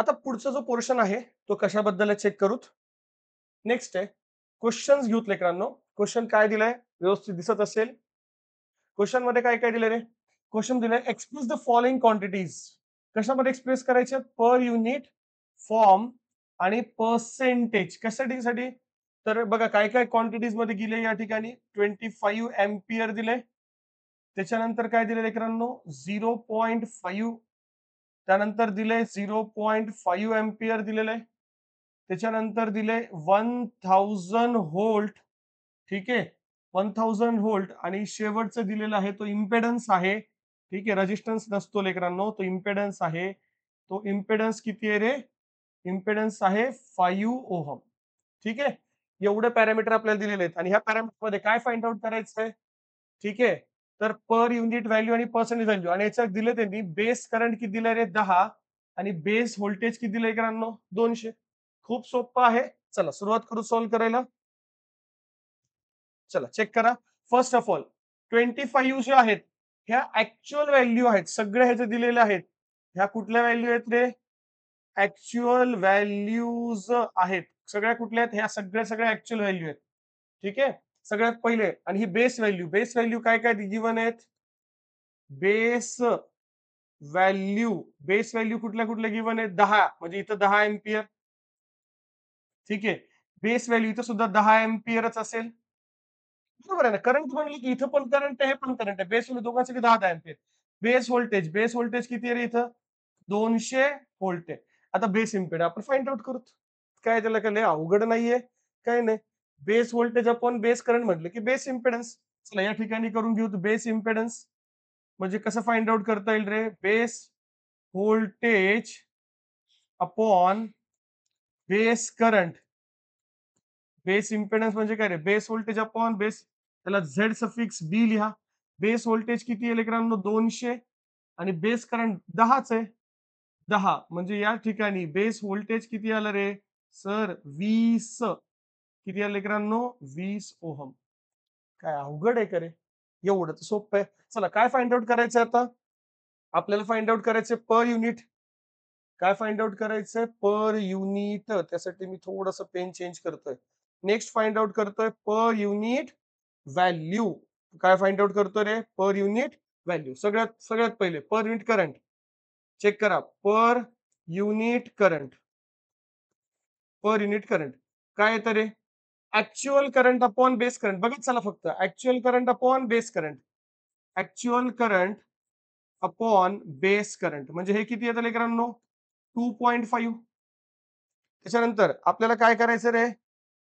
आता पुढचा जो पोर्शन आहे तो कशाबद्दल आहे चेक करूत. नेक्स्ट आहे क्वेश्चन्स घेऊत लेकरांनो. क्वेश्चन काय दिलाय व्यवस्थित दिसत असेल. क्वेश्चन मध्ये काय काय दिलंय रे? क्वेश्चन दिलाय एक्सप्रेस द फॉलोइंग क्वांटिटीज. कशामध्ये एक्सप्रेस करायचे? पर युनिट, फॉर्म आणि पर्सेंटेज. कशासाठी? तर बघा काय काय क्वांटिटीज मध्ये दिले या ठिकाणी 25 एम्पियर दिले. त्याच्यानंतर काय दिले लेकरांनो 0.5. त्यानंतर दिले 0.5 एम्पियर दिलेलं आहे. त्याच्यानंतर दिले 1000 व्होल्ट. ठीक आहे, 1000 व्होल्ट. आणि शेवटचं दिलेलं आहे तो इम्पेडन्स आहे. ठीक आहे, रेजिस्टन्स नसतो लेकरांनो, तो इम्पेडन्स आहे. तो इम्पेडन्स किती आहे रे? इम्पेडन्स आहे 5 ओहम. ठीक आहे, एवढे पॅरामीटर आपल्याला दिलेले आहेत आणि ह्या पॅरामीटर मध्ये काय फाइंड आउट करायचं आहे? ठीक आहे, तर पर युनिट व्हॅल्यू आणि पर्सेंटेज व्हॅल्यू. आणि याच्यात दिले त्यांनी बेस करंट किती दिलाय रे? 10. आणि बेस व्होल्टेज किती दिलंय लेकरांनो? 200. खूप सोपं आहे. चला सुरुवात करू सॉल्व्ह करायला. चला चेक करा. फर्स्ट ऑफ ऑल 25 जे आहेत ह्या ऍक्च्युअल व्हॅल्यू आहेत. सगळे ह्याचे दिलेले आहेत. ह्या कुठल्या व्हॅल्यू आहेत रे? ऍक्च्युअल व्हॅल्यूज आहेत. सगळ्या कुठल्या आहेत? ह्या सगळ्या ऍक्च्युअल व्हॅल्यू आहेत. ठीक आहे, सगळ्यात पहिले. आणि ही बेस व्हॅल्यू. बेस व्हॅल्यू काय काय गिवन आहेत? Base value. बेस व्हॅल्यू कुठल्या कुठल्या गिवन आहेत? 10. म्हणजे इथं 10 एम्पियर. ठीक आहे, बेस व्हॅल्यू इथं सुद्धा 10 एम्पियरच असेल. बरोबर आहे ना? करंट म्हणले की इथं पण करंट आहे, हे पण करंट आहे. बेस व्हॅल्यू दोघांसाठी 10 एम्पियर. बेस व्होल्टेज किती आहे रे इथं? 200 व्होल्ट आहे. आता बेस इम्पेड आपण फाइंड आउट करू. काय त्याला काय लय अवघड नाहीये, काय नाही. Base voltage upon base current म्हटलं की बेस इम्पेडन्स. चला या ठिकाणी करून घेऊ बेस इम्पेडन्स. म्हणजे कसं फाइंड आउट करता येईल रे? Base voltage upon base current. Base impedance म्हणजे काय रे? Base voltage upon base. त्याला झेड सफिक्स बी लिहा. बेस व्होल्टेज किती आहे लेकरांनो? 200. आणि बेस करंट 10च आहे. 10 म्हणजे या ठिकाणी बेस व्होल्टेज किती आलं रे सर? 20. किती आलं लेकरांनो? 20 ओहम. काय अवघड आहे का रे? एवढं तर सोपं आहे. चला काय फाइंड आउट करायचं आता? आपल्याला फाइंड आउट करायचे पर युनिट. काय फाइंड आउट करायचंय? Per unit. त्यासाठी मी थोडस पेन चेंज करतोय. नेक्स्ट फाइंड आउट करतोय पर युनिट व्हॅल्यू. काय फाइंड आउट करतोय रे? Per unit value. सगळ्यात सगळ्यात पहिले पर युनिट करंट. चेक करा. Per unit current. Per unit current काय येतं रे? Actual current upon base current. बघत चला फक्त. Actual current upon base current. Actual current upon base current म्हणजे हे किती येतं लेकरांनो? 2.5. त्याच्यानंतर आपल्याला काय करायचं रे?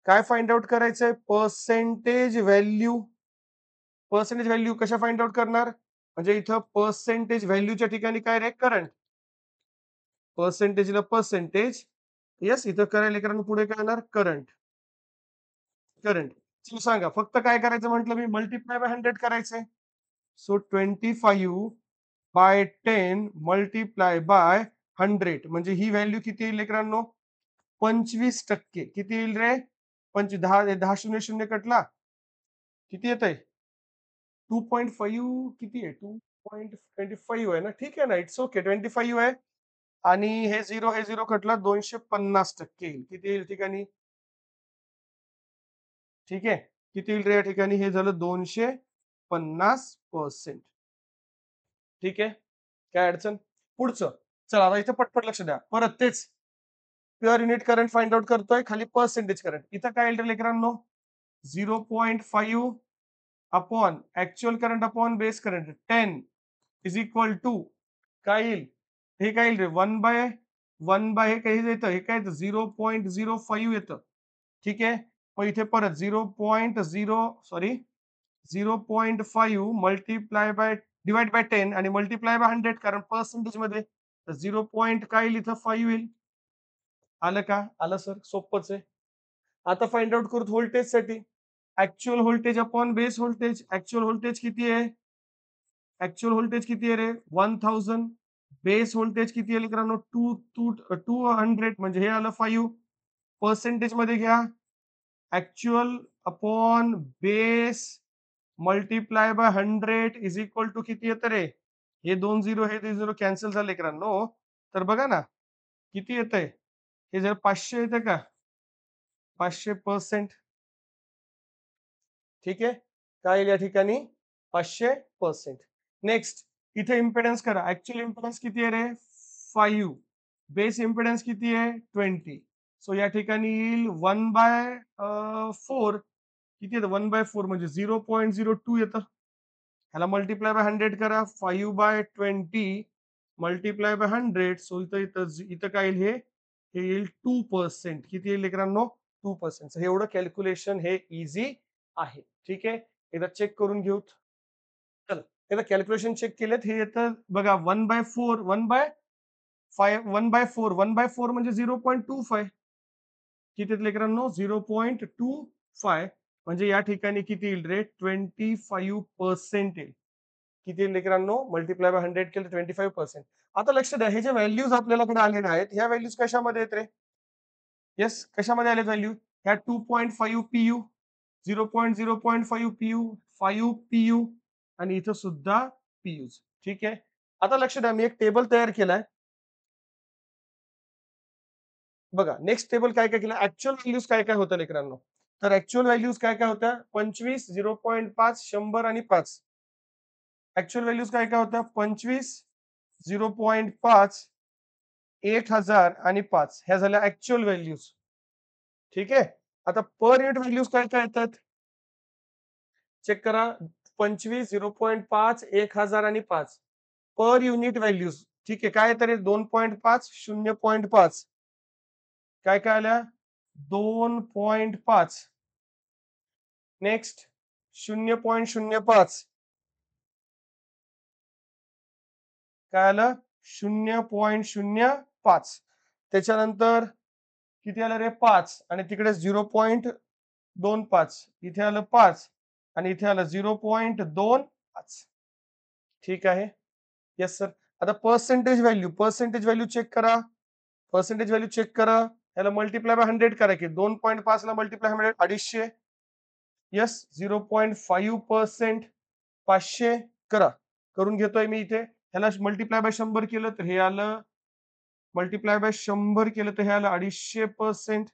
काय फाइंड आउट करायचंय? Percentage value. पर्सेंटेज व्हॅल्यू कशा फाइंड आउट करणार? म्हणजे इथं पर्सेंटेज व्हॅल्यूच्या ठिकाणी काय रे? करंट. पर्सेंटेजला पर्सेंटेज. येस, इथं करायला लेकरांनो पुढे काय येणार? करंट. करंट. चला सांगा फक्त काय करायचं म्हटलं मी? मल्टिप्लाय बाय 100 करायचंय. सो 25 बाय 10 मल्टिप्लाय बाय 100 म्हणजे ही व्हॅल्यू किती येईल लेकरांनो? 25%. किती येईल रे? 25. 10 शून्य शून्य कटला. किती येत आहे? 2.5. किती आहे? 2.25 आहे ना? ठीक आहे ना, इट्स ओके. 25 आहे. आणि हे 0 कटला. 250% येईल. किती येईल ठिकाणी? ठीक आहे, किती येईल रे या ठिकाणी? हे झालं 250%. ठीक आहे, काय अडचण? पुढचं. चला आता इथं पटपट लक्ष द्या. परत तेच pure unit current find out करतोय. खाली पर्सेंटेज करंट. इथं काय येईल रे लेकरांनो? 0.5 upon actual current upon base current 10 is equal to काय येईल? हे काय येईल रे? 1/1 हे काही येतं. हे काय येतं? 0.05 येतं. ठीक आहे, मग इथे परत 0.5 मल्टिप्लाय बाय डिवाइड बाय 10 आणि मल्टिप्लाय बाय 100 कारण पर्सेंटेज मध्ये. तर 0. काय येईल इथं? 5 येईल. आलं का? आलं सर, सोपंच आहे. आता फाइंड आउट करू व्होल्टेज साठी. Actual voltage upon base voltage. Actual voltage किती आहे? ऍक्च्युअल व्होल्टेज किती आहे रे? 1000. बेस व्होल्टेज किती आहे मित्रांनो? 200 म्हणजे हे आलं 5. पर्सेंटेज मध्ये घ्या. Actual upon base multiply by 100 is equal to किती येतं रे? हे 2 0 हे 2 0 कॅन्सल झाले मित्रांनो. तर बघा ना, किती येतंय? हे जर 500 येतं का? 500%. ठीक आहे. काय येईल या ठिकाणी? 500%. नेक्स्ट इथे इम्पेडन्स करा. ऍक्च्युअल इम्पेडन्स किती आहे रे? 5. बेस इम्पेडन्स किती आहे? 20. सो या ठिकाणी येईल 1/4. किती येतं? 1/4 म्हणजे 0.02 येतं. ह्याला मल्टिप्लाय बाय 100 करा. 5/20 मल्टिप्लाय बाय 100. सो इथं इथं इथं काय येईल हे? हे येईल 2%. किती येईल लेकरांनो? 2%. हे एवढं कॅल्क्युलेशन हे इझी आहे. ठीक आहे. एकदा चेक करून घेऊ. चला एकदा कॅल्क्युलेशन चेक केलेत. हे येतं बघा 1/4 1/4 म्हणजे 0.25. किती आहेत लेकरांनो? 0.25 म्हणजे या ठिकाणी किती येईल रे? 25% येईल. किती येईल लेकरांनो? मल्टिप्लाय बाय 100 केलं 25%. आता लक्ष द्या, हे जे व्हॅल्यूज आपल्याकडे आलेले आहेत, ह्या व्हॅल्यूज कशामध्ये आहेत रे? येस, कशामध्ये आलेत व्हॅल्यू? ह्या 2.5 पीयू, 0.0.5 पीयू, 5 पीयू आणि इथं सुद्धा पीयूज. ठीक आहे. आता लक्ष द्या, मी एक टेबल तयार केलाय. बघा, नेक्स्ट टेबल काय काय केलं? ऍक्च्युअल व्हॅल्यूज काय काय होतं लेकरांनो? तर ऍक्च्युअल व्हॅल्यूज काय काय होत्या? 25, 0.5, 100 आणि 5. ऍक्च्युअल व्हॅल्यूज काय काय होत्या? 25, 0.5, 1000 आणि 5. ह्या झाल्या ऍक्च्युअल व्हॅल्यूज. ठीक आहे. आता पर युनिट व्हॅल्यूज काय काय येतात? चेक करा. 25, 0.5, 1000 आणि 5. Per unit values. ठीक आहे. काय येतं रे? 2.5, 0.5. काय काय आल्या? 2.5. नेक्स्ट 0.05. काय आलं? 0.05. त्याच्यानंतर किती आलं रे? 5 आणि तिकडे 0.25. इथे आलं 5 आणि इथे आलं 0.25. ठीक आहे. Yes sir. आता पर्सेंटेज व्हॅल्यू चेक करा. पर्सेंटेज व्हॅल्यू चेक करा. याला मल्टिप्लाय बाय 100 करा की 2.5 ला मल्टिप्लाय 100 250. येस 0.5% 500 करा. करून घेतोय मी इथे. ह्याला मल्टिप्लाय बाय 100 केलं तर हे आलं. मल्टिप्लाय बाय 100 केलं तर हे आलं 250%.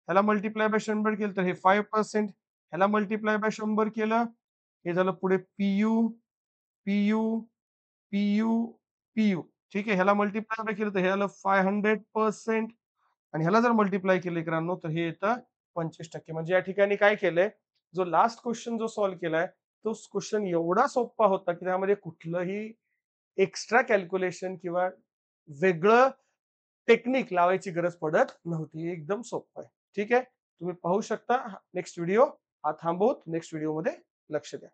ह्याला मल्टिप्लाय बाय 100 केलं तर हे 5%. ह्याला मल्टिप्लाय बाय 100 केलं. हे झालं पुढे पीयू, पीयू, पीयू, पीयू. ठीक आहे. ह्याला मल्टिप्लाय बाय केलं तर हे आलं 500% आणि ह्याला जर मल्टिप्लाय केलं मित्रांनो तर हे येतं 25%. म्हणजे या ठिकाणी काय केलंय? जो लास्ट क्वेश्चन जो सॉल्व्ह केलाय, तो क्वेश्चन एवढा सोपा होता की त्यामध्ये कुठलंही एक्स्ट्रा कॅल्क्युलेशन किंवा वेगळं टेक्निक लावायची गरज पडत नव्हती. एकदम सोपं आहे. ठीक आहे. तुम्ही पाहू शकता नेक्स्ट व्हिडिओ. हा थांबवून नेक्स्ट व्हिडिओमध्ये लक्ष द्या.